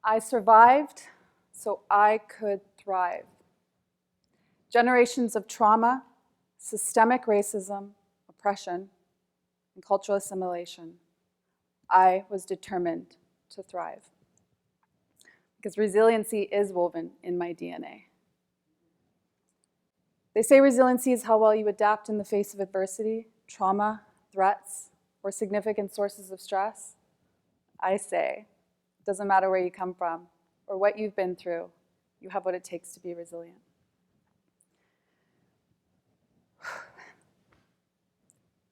I survived so I could thrive. Generations of trauma, systemic racism, oppression, and cultural assimilation. I was determined to thrive. Because resiliency is woven in my DNA. They say resiliency is how well you adapt in the face of adversity, trauma, threats, or significant sources of stress. I say, it doesn't matter where you come from or what you've been through, you have what it takes to be resilient.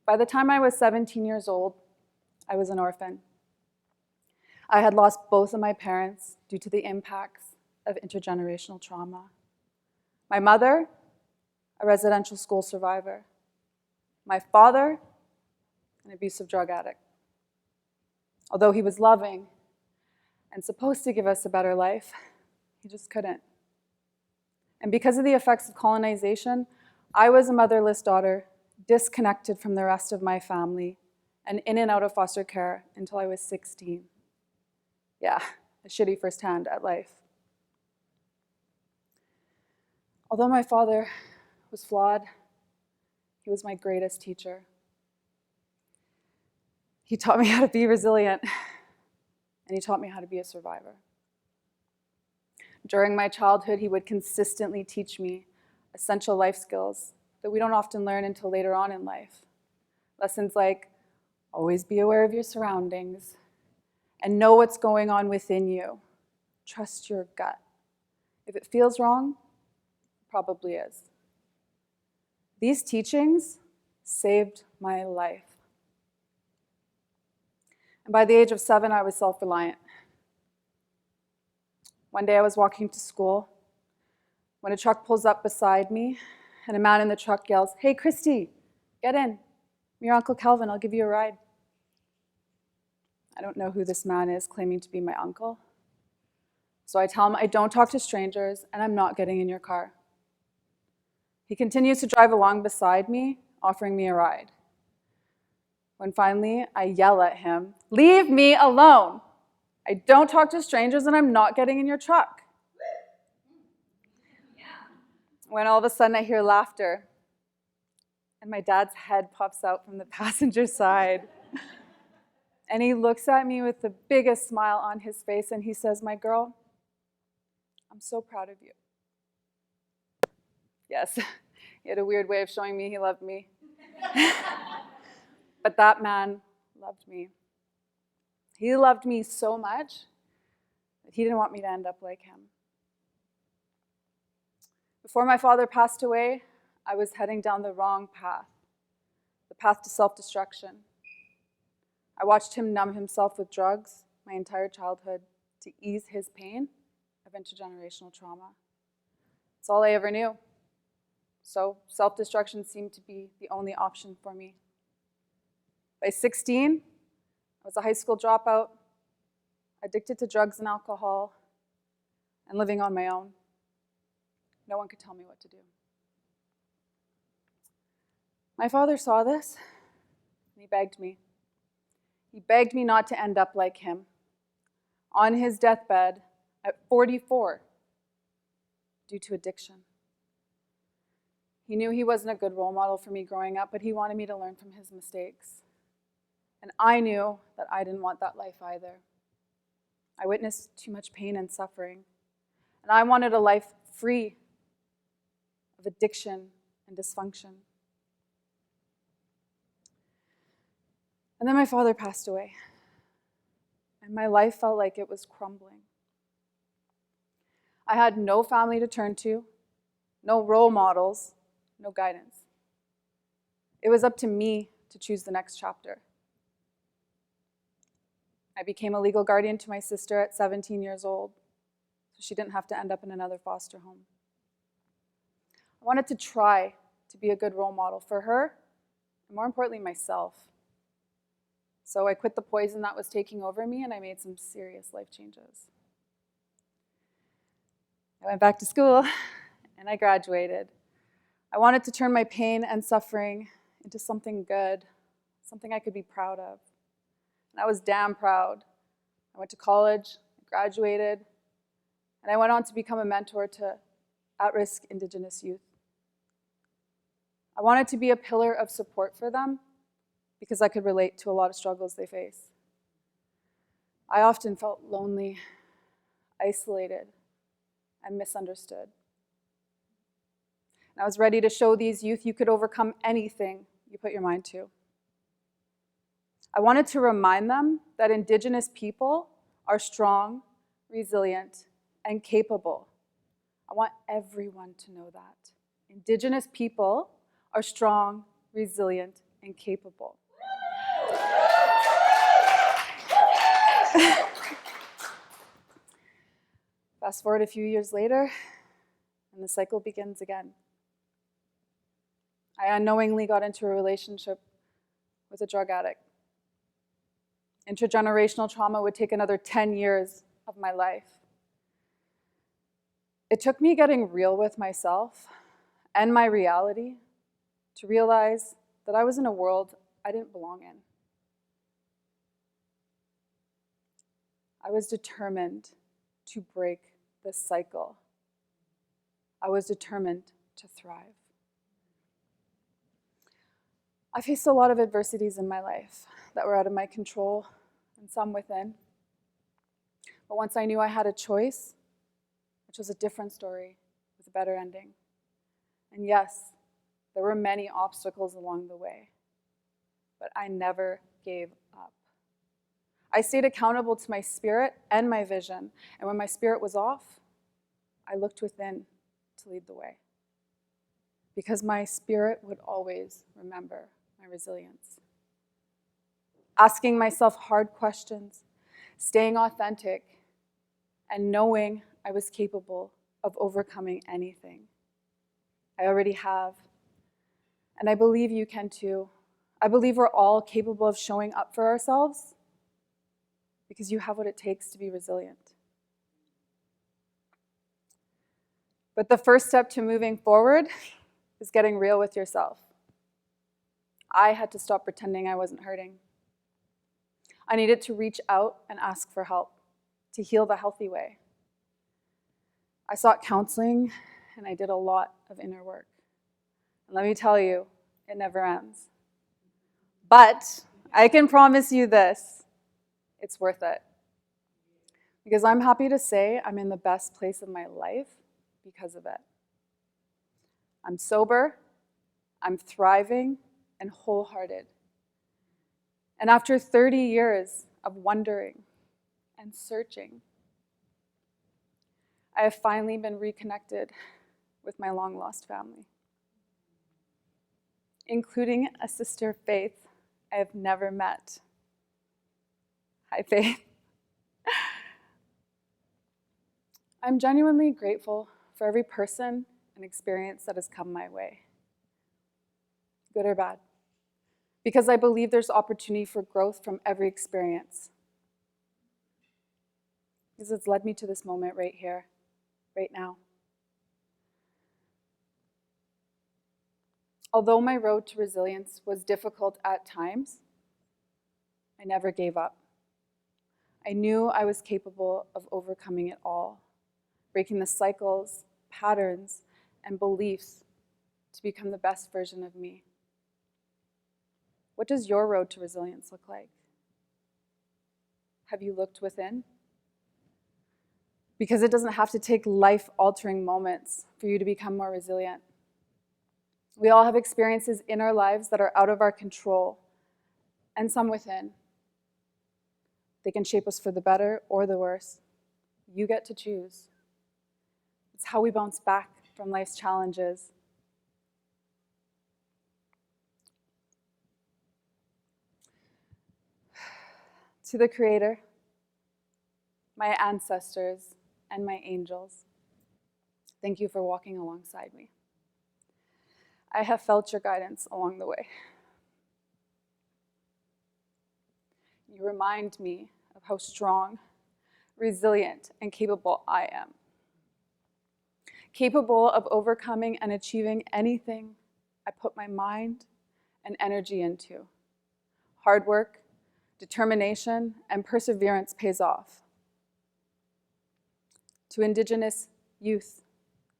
By the time I was 17 years old, I was an orphan. I had lost both of my parents due to the impacts of intergenerational trauma. My mother, a residential school survivor. My father, an abusive drug addict. Although he was loving and supposed to give us a better life, he just couldn't. And because of the effects of colonization, I was a motherless daughter, disconnected from the rest of my family, and in and out of foster care until I was 16. Yeah, a shitty firsthand at life. Although my father was flawed, he was my greatest teacher. He taught me how to be resilient, and he taught me how to be a survivor. During my childhood, he would consistently teach me essential life skills that we don't often learn until later on in life. Lessons like, always be aware of your surroundings and know what's going on within you. Trust your gut. If it feels wrong, it probably is. These teachings saved my life. And by the age of 7, I was self-reliant. One day I was walking to school when a truck pulls up beside me and a man in the truck yells, "Hey, Christie, get in. I'm your Uncle Calvin, I'll give you a ride." I don't know who this man is claiming to be my uncle. So I tell him I don't talk to strangers and I'm not getting in your car. He continues to drive along beside me, offering me a ride. When finally I yell at him, "Leave me alone. I don't talk to strangers and I'm not getting in your truck." When all of a sudden I hear laughter and my dad's head pops out from the passenger side. And he looks at me with the biggest smile on his face and he says, "My girl, I'm so proud of you." Yes, he had a weird way of showing me he loved me. But that man loved me. He loved me so much that he didn't want me to end up like him. Before my father passed away, I was heading down the wrong path, the path to self-destruction. I watched him numb himself with drugs my entire childhood to ease his pain of intergenerational trauma. It's all I ever knew. So self-destruction seemed to be the only option for me. By 16, I was a high school dropout, addicted to drugs and alcohol, and living on my own. No one could tell me what to do. My father saw this, and he begged me. He begged me not to end up like him. On his deathbed at 44, due to addiction. He knew he wasn't a good role model for me growing up, but he wanted me to learn from his mistakes. And I knew that I didn't want that life either. I witnessed too much pain and suffering, and I wanted a life free of addiction and dysfunction. And then my father passed away, and my life felt like it was crumbling. I had no family to turn to, no role models, no guidance. It was up to me to choose the next chapter. I became a legal guardian to my sister at 17 years old, so she didn't have to end up in another foster home. I wanted to try to be a good role model for her, and more importantly, myself. So I quit the poison that was taking over me, and I made some serious life changes. I went back to school, and I graduated. I wanted to turn my pain and suffering into something good, something I could be proud of. And I was damn proud. I went to college, I graduated, and I went on to become a mentor to at-risk Indigenous youth. I wanted to be a pillar of support for them because I could relate to a lot of struggles they face. I often felt lonely, isolated, and misunderstood. And I was ready to show these youth you could overcome anything you put your mind to. I wanted to remind them that Indigenous people are strong, resilient, and capable. I want everyone to know that. Indigenous people are strong, resilient, and capable. Fast forward a few years later, and the cycle begins again. I unknowingly got into a relationship with a drug addict. Intergenerational trauma would take another 10 years of my life. It took me getting real with myself and my reality to realize that I was in a world I didn't belong in. I was determined to break this cycle. I was determined to thrive. I faced a lot of adversities in my life that were out of my control and some within. But once I knew I had a choice, which was a different story with a better ending. And yes, there were many obstacles along the way, but I never gave up. I stayed accountable to my spirit and my vision, and when my spirit was off, I looked within to lead the way. Because my spirit would always remember my resilience. Asking myself hard questions, staying authentic, and knowing I was capable of overcoming anything. I already have, and I believe you can too. I believe we're all capable of showing up for ourselves because you have what it takes to be resilient. But the first step to moving forward is getting real with yourself. I had to stop pretending I wasn't hurting. I needed to reach out and ask for help to heal the healthy way. I sought counseling and I did a lot of inner work. And let me tell you, it never ends. But I can promise you this, it's worth it. Because I'm happy to say I'm in the best place of my life because of it. I'm sober, I'm thriving, and wholehearted. And after 30 years of wondering and searching, I have finally been reconnected with my long-lost family, including a sister, Faith, I have never met. Hi, Faith. I'm genuinely grateful for every person and experience that has come my way, good or bad, because I believe there's opportunity for growth from every experience. Because it's led me to this moment right here, right now. Although my road to resilience was difficult at times, I never gave up. I knew I was capable of overcoming it all, breaking the cycles, patterns, and beliefs to become the best version of me. What does your road to resilience look like? Have you looked within? Because it doesn't have to take life-altering moments for you to become more resilient. We all have experiences in our lives that are out of our control, and some within. They can shape us for the better or the worse. You get to choose. It's how we bounce back from life's challenges. To the Creator, my ancestors, and my angels, thank you for walking alongside me. I have felt your guidance along the way. You remind me of how strong, resilient, and capable I am. Capable of overcoming and achieving anything I put my mind and energy into. Hard work, determination, and perseverance pays off. to Indigenous youth,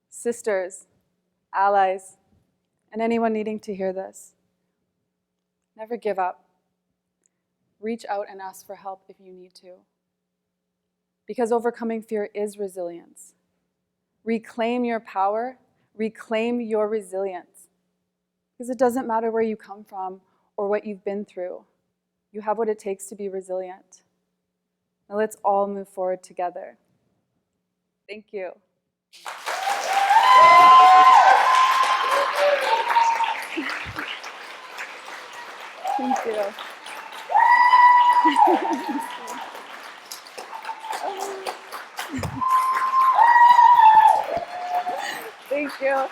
sisters, allies, and anyone needing to hear this. Never give up. Reach out and ask for help if you need to. Because overcoming fear is resilience. Reclaim your power, reclaim your resilience. Because it doesn't matter where you come from or what you've been through. You have what it takes to be resilient. Now let's all move forward together. Thank you. Thank you. Thank you.